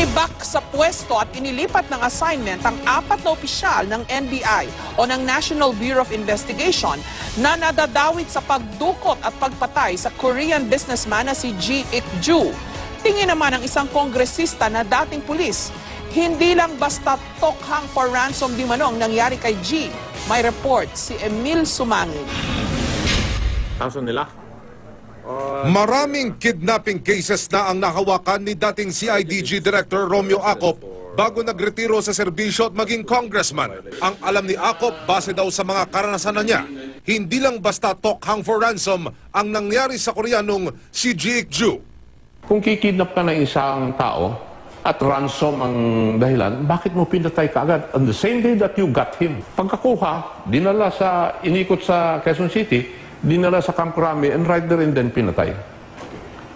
Inibak sa pwesto at inilipat ng assignment ang 4 na opisyal ng NBI o ng National Bureau of Investigation na nadadawit sa pagdukot at pagpatay sa Korean businessman na si Ji Ik-ju. Tingin naman ng isang kongresista na dating pulis, hindi lang basta tokhang for ransom di manong nangyari kay Ji. May report si Emil Sumangil. Kaso nila? Maraming kidnapping cases na ang nahawakan ni dating CIDG Director Romeo Acop bago nagretiro sa serbisyo at maging congressman. Ang alam ni Acop, base daw sa mga karanasan na niya, hindi lang basta tokhang for ransom ang nangyari sa Koreanong si Ji Ik-ju. Kung kikidnap ka ng isang tao at ransom ang dahilan, bakit mo pinatay ka agad? On the same day that you got him. Pagkakuha, inikot sa Quezon City, dinala sa Camp Crame, and right there and then pinatay.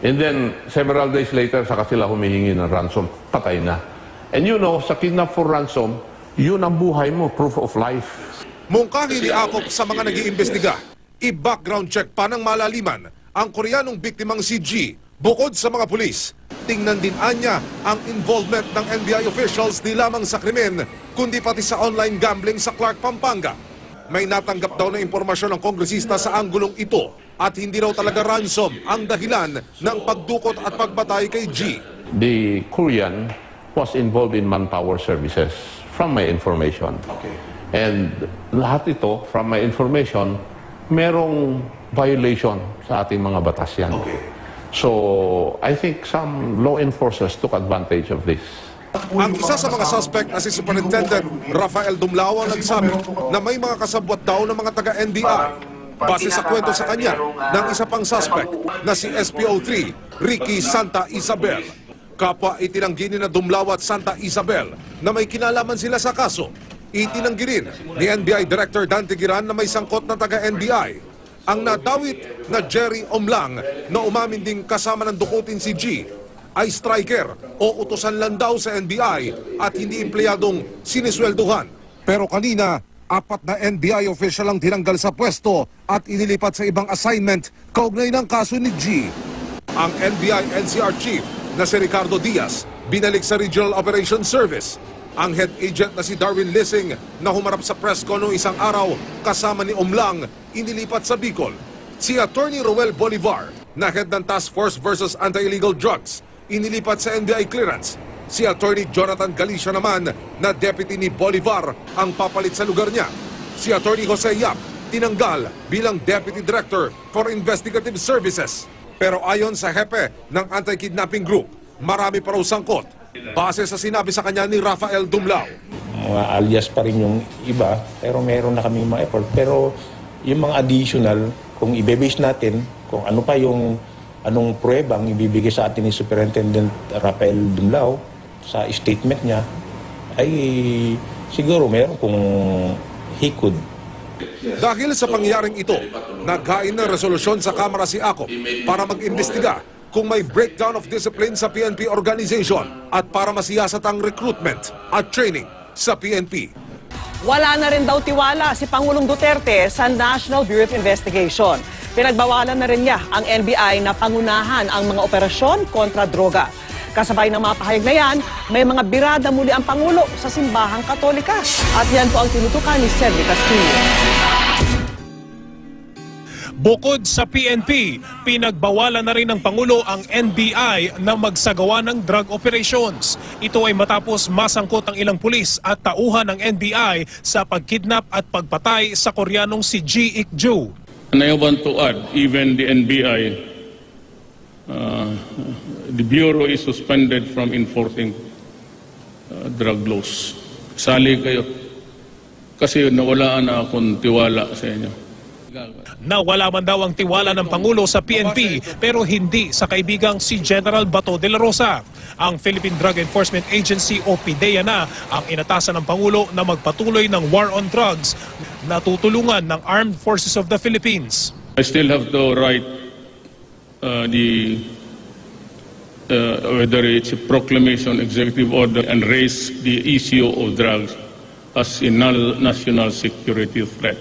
And then, several days later, saka sila humihingi ng ransom. Patay na. And you know, sa kidnap for ransom, yun ang buhay mo, proof of life. Mungkahi ni Acop sa mga nag-iimbestiga, i-background check pa ng malaliman ang Koreanong biktimang si Ji. Bukod sa mga pulis, tingnan din anya ang involvement ng NBI officials di lamang sa krimen, kundi pati sa online gambling sa Clark, Pampanga. May natanggap daw na impormasyon ng kongresista sa anggulong ito at hindi raw talaga ransom ang dahilan ng pagdukot at pagbatay kay Ji. The Korean was involved in manpower services from my information. Okay. And lahat ito, from my information, merong violation sa ating mga batas yan. Okay. So, I think some law enforcers took advantage of this. Ang isa sa mga suspect na si Superintendent Rafael Dumlao ang nagsabi na may mga kasabwat daw ng mga taga-NBI. Base sa kwento sa kanya ng isa pang suspect na si SPO3, Ricky Santa Isabel. Kapwa itinanggi ni na Dumlao at Santa Isabel na may kinalaman sila sa kaso. Itinanggi rin ni NBI Director Dante Giran na may sangkot na taga-NBI. Ang nadawit na Jerry Omlang na umamin ding kasama ng dukutin si Ji ay striker o utusan lang daw sa NBI at hindi empleyadong siniswelduhan. Pero kanina, 4 na NBI official ang tinanggal sa pwesto at inilipat sa ibang assignment kaugnay ng kaso ni Ji. Ang NBI NCR Chief na si Ricardo Diaz binalik sa Regional Operations Service. Ang head agent na si Darwin Lissing na humarap sa press con noong isang araw kasama ni Omlang inilipat sa Bicol. Si Attorney Roel Bolivar na head ng Task Force versus Anti-Illegal Drugs inilipat sa NBI clearance. Si Attorney Jonathan Galicia naman na deputy ni Bolivar ang papalit sa lugar niya. Si Attorney Jose Yap tinanggal bilang Deputy Director for Investigative Services. Pero ayon sa hepe ng anti-kidnapping group, marami pa raw sangkot. Base sa sinabi sa kanya ni Rafael Dumlao. Mga alias pa rin yung iba, pero meron na kaming mga effort. Pero yung mga additional, kung i-base natin, kung ano pa yung anong pruweba ang ibibigay sa atin ni Superintendent Rafael Dumlao sa statement niya, ay siguro meron kung he could. Dahil sa pangyayaring ito, naghain ng resolusyon sa Kamara si Acop para mag-imbestiga kung may breakdown of discipline sa PNP organization at para masiyasat ang recruitment at training sa PNP. Wala na rin daw tiwala si Pangulong Duterte sa National Bureau of Investigation. Pinagbawalan na rin niya ang NBI na pangunahan ang mga operasyon kontra droga. Kasabay ng mga pahayag na yan, may mga birada muli ang Pangulo sa simbahang Katolika. At yan po ang tinutukan ni Cedric Castillo. Bukod sa PNP, pinagbawalan na rin ng Pangulo ang NBI na magsagawa ng drug operations. Ito ay matapos masangkot ang ilang pulis at tauhan ng NBI sa pagkidnap at pagpatay sa Koreanong si Ji Ik-ju. And I want to add, even the NBI, the Bureau is suspended from enforcing drug laws. Sali kayo. Kasi nawalaan na akong tiwala sa inyo. Nawala man daw ang tiwala ng Pangulo sa PNP pero hindi sa kaibigang si General Bato de la Rosa. Ang Philippine Drug Enforcement Agency o PIDEA na ang inatasan ng Pangulo na magpatuloy ng war on drugs na tutulungan ng Armed Forces of the Philippines. I still have to write whether it's a proclamation, executive order, and raise the issue of drugs as a national security threat.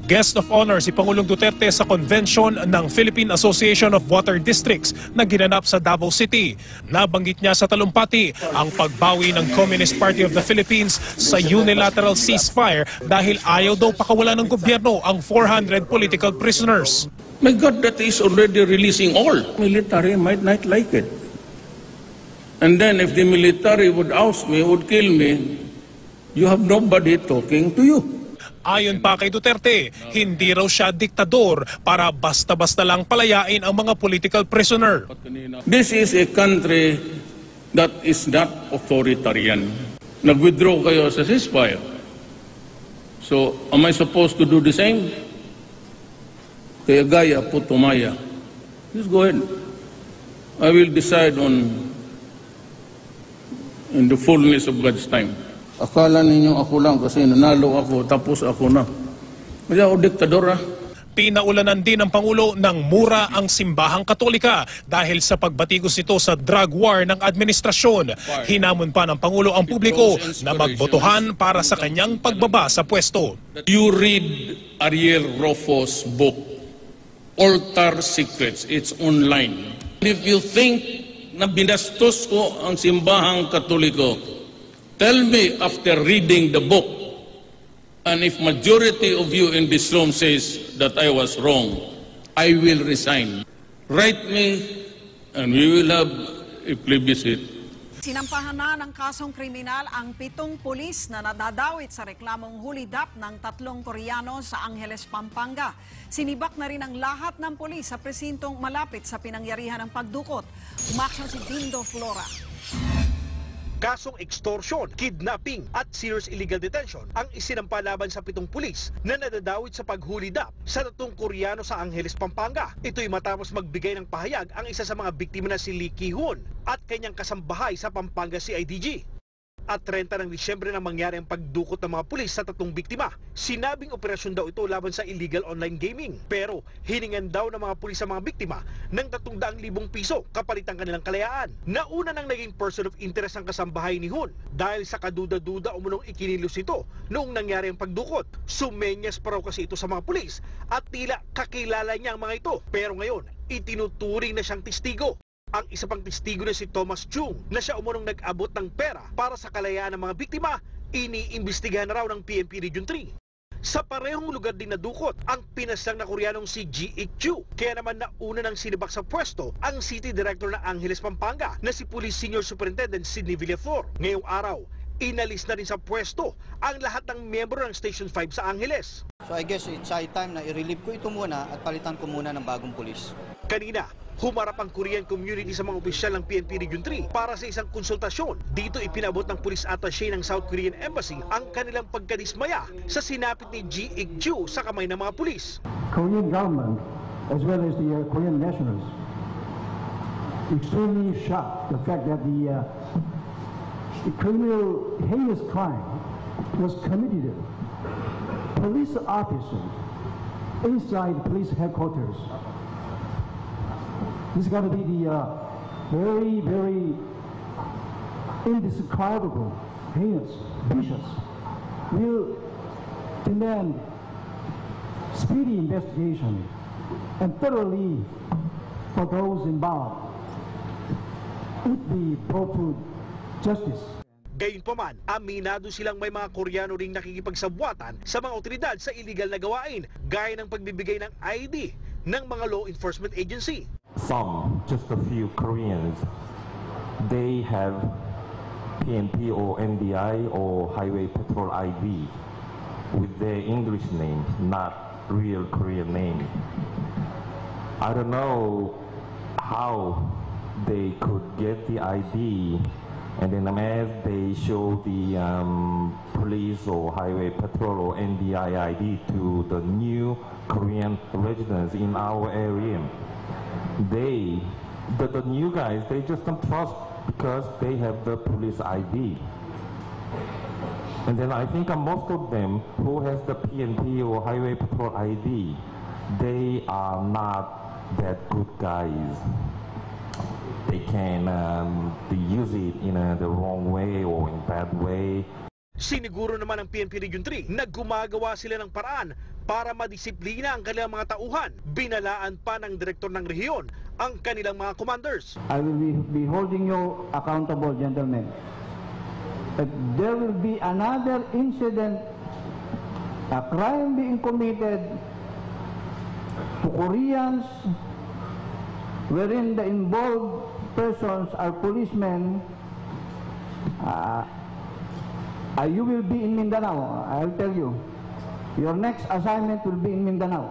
Guest of honor si Pangulong Duterte sa convention ng Philippine Association of Water Districts na ginanap sa Davao City. Nabanggit niya sa talumpati ang pagbawi ng Communist Party of the Philippines sa unilateral ceasefire dahil ayaw daw pakawalan ng gobyerno ang 400 political prisoners. My God, that is already releasing all. Military might not like it. And then if the military would oust me, would kill me, you have nobody talking to you. Ayon pa kay Duterte, hindi raw siya diktador para basta-basta lang palayain ang mga political prisoner. This is a country that is not authoritarian. Nag-withdraw kayo sa ceasefire. So, am I supposed to do the same? Kaya gaya po tumaya. Just go ahead. I will decide in the fullness of God's time. Akala ninyo ako lang kasi nanalo ako tapos ako na. Hindi ako diktador ha. Pinaulanan din ng Pangulo ng mura ang simbahang Katolika dahil sa pagbatikos nito sa drug war ng administrasyon. Hinamon pa ng Pangulo ang publiko na magbotohan para sa kanyang pagbaba sa pwesto. You read Ariel Rofo's book, Altar Secrets. It's online. If you think na binastos ko ang simbahang Katoliko, tell me after reading the book, and if majority of you in this room says that I was wrong, I will resign. Write me and we will have a plebiscite. Sinampahan na ng kasong kriminal ang 7 pulis na nadadawit sa reklamong hulidap ng 3 Koreano sa Angeles, Pampanga. Sinibak na rin ang lahat ng pulis sa presintong malapit sa pinangyarihan ng pagdukot. Umaksyon si Dindo Flora. Kasong extortion, kidnapping at serious illegal detention ang isinampa laban sa 7 pulis na nadadawit sa paghulidap sa 3 Koreano sa Angeles, Pampanga. Ito'y matapos magbigay ng pahayag ang isa sa mga biktima na si Lee Ki-hoon at kanyang kasambahay sa Pampanga CIDG. At 30 ng Disyembre nang mangyari ang pagdukot ng mga pulis sa 3 biktima. Sinabing operasyon daw ito laban sa illegal online gaming. Pero hiningan daw ng mga pulis sa mga biktima ng 300,000 piso kapalit ang kanilang kalayaan. Nauna nang naging person of interest ang kasambahay ni Hoon dahil sa kaduda-duda umunong ikinilos ito noong nangyari ang pagdukot. Sumenyas pa raw kasi ito sa mga pulis at tila kakilala niya ang mga ito. Pero ngayon, itinuturing na siyang testigo. Ang isa pang testigo na si Thomas Chung na siya umunong nag-abot ng pera para sa kalayaan ng mga biktima, iniimbestigahan na raw ng PNP Region 3. Sa parehong lugar din nadukot ang pinaslang na Koreanong si Ji Ik-chu. Kaya naman nauna ng sinibak sa pwesto ang City Director ng Angeles, Pampanga na si Police Senior Superintendent Sidney Villaflor. Ngayong araw, inalis na rin sa pwesto ang lahat ng miyembro ng Station 5 sa Angeles. So I guess it's high time na i-relieve ko ito muna at palitan ko muna ng bagong pulis. Kanina, humarap ang Korean community sa mga opisyal ng PNP Region 3 para sa isang konsultasyon. Dito ipinabot ng police attaché ng South Korean Embassy ang kanilang pagkadismaya sa sinapit ni Ji Ik-chu sa kamay ng mga pulis. Korean government as well as the Korean nationals extremely shocked the fact that the criminal heinous crime was committed. Police officer inside police headquarters. This is going to be the very, very indescribable, heinous, vicious. We'll demand speedy investigation and thoroughly for those involved would be brought to justice. Gayunpaman, aminado silang may mga Koreano ring nakikipagsabwatan sa mga otoridad sa illegal na gawain, gaya ng pagbibigay ng ID ng mga law enforcement agency. Some, just a few Koreans, they have PNP or NDI or Highway Patrol ID with their English name, not real Korean name. I don't know how they could get the ID, and then as they show the police or Highway Patrol or NDI ID to the new Korean residents in our area, the new guys, they just don't trust because they have the police ID. And then I think most of them who has the PNP or Highway Patrol ID, they are not that good guys. They can use it in the wrong way or in bad way. Siniguro naman ng PNP Region 3 na gumagawa sila ng paraan para madisiplina ang kanilang mga tauhan. Binalaan pa ng direktor ng rehiyon ang kanilang mga commanders. I will be holding you accountable, gentlemen. If there will be another incident, a crime being committed to Koreans wherein the involved persons are policemen, you will be in Mindanao. I'll tell you. Your next assignment will be in Mindanao.